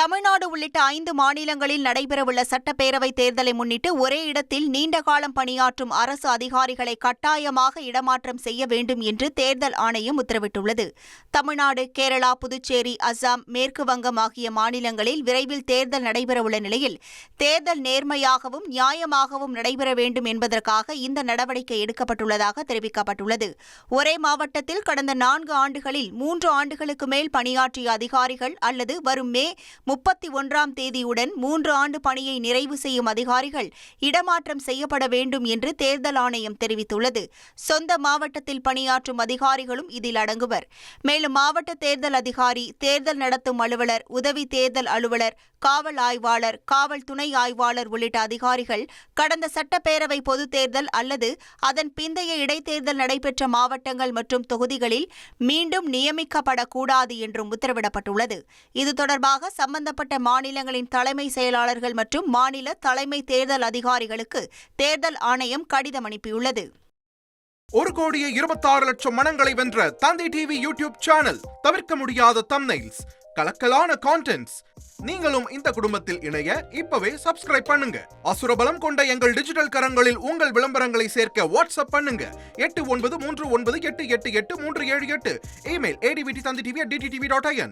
தமிழ்நாடு உள்ளிட்ட 5 மாநிலங்களில் நடைபெறவுள்ள சட்டப்பேரவை தேர்தலை முன்னிட்டு ஒரே இடத்தில் நீண்ட காலம் பணியாற்றும் அரசு அதிகாரிகளை கட்டாயமாக இடமாற்றம் செய்ய வேண்டும் என்று தேர்தல் ஆணையம் உத்தரவிட்டுள்ளது. தமிழ்நாடு, கேரளா, புதுச்சேரி, அசாம், மேற்கு வங்கம் ஆகிய மாநிலங்களில் விரைவில் தேர்தல் நடைபெறவுள்ள நிலையில் தேர்தல் நேர்மையாகவும் நியாயமாகவும் நடைபெற வேண்டும் என்பதற்காக இந்த நடவடிக்கை எடுக்கப்பட்டுள்ளதாக தெரிவிக்கப்பட்டுள்ளது. ஒரே மாவட்டத்தில் கடந்த 4 ஆண்டுகளில் 3 ஆண்டுகளுக்கு மேல் பணியாற்றிய அதிகாரிகள் அல்லது வரும் மே 31ஆம் தேதியுடன் 3 ஆண்டு பணியை நிறைவு செய்யும் அதிகாரிகள் இடமாற்றம் செய்யப்பட வேண்டும் என்று தேர்தல் ஆணையம் தெரிவித்துள்ளது. சொந்த மாவட்டத்தில் பணியாற்றும் அதிகாரிகளும் இதில் அடங்குவர். மேலும் மாவட்ட தேர்தல் அதிகாரி, தேர்தல் நடத்தும் அலுவலர், உதவி தேர்தல் அலுவலர், காவல் ஆய்வாளர், காவல் துணை ஆய்வாளர் உள்ளிட்ட அதிகாரிகள் கடந்த சட்டப்பேரவை பொதுத் தேர்தல் அல்லது அதன் பிந்தைய இடைத்தேர்தல் நடைபெற்ற மாவட்டங்கள் மற்றும் தொகுதிகளில் மீண்டும் நியமிக்கப்படக்கூடாது என்றும் உத்தரவிடப்பட்டுள்ளது. இது தொடர்பாக சம்பந்தப்பட்ட மாநிலங்களின் தலைமை செயலாளர்கள் மற்றும் மாநில தலைமை தேர்தல் அதிகாரிகளுக்கு தேர்தல் ஆணையம் கடிதம் அனுப்பியுள்ளது. 1,26,00,000 மனங்களை வென்ற தந்தை டிவி யூடியூப் சேனல். தவிர்க்க முடியாத தம்ப்நெயில்ஸ், கலக்கலான கான்டென்ட்ஸ். நீங்களும் இந்த குடும்பத்தில் இணைய இப்பவே சப்ஸ்கிரைப் பண்ணுங்க. அசுரபலம் கொண்ட எங்கள் டிஜிட்டல் கரங்களில் உங்கள் விளம்பரங்களை சேர்க்க வாட்ஸ்அப் பண்ணுங்க. 8939888838. Email advttv@dttv.in.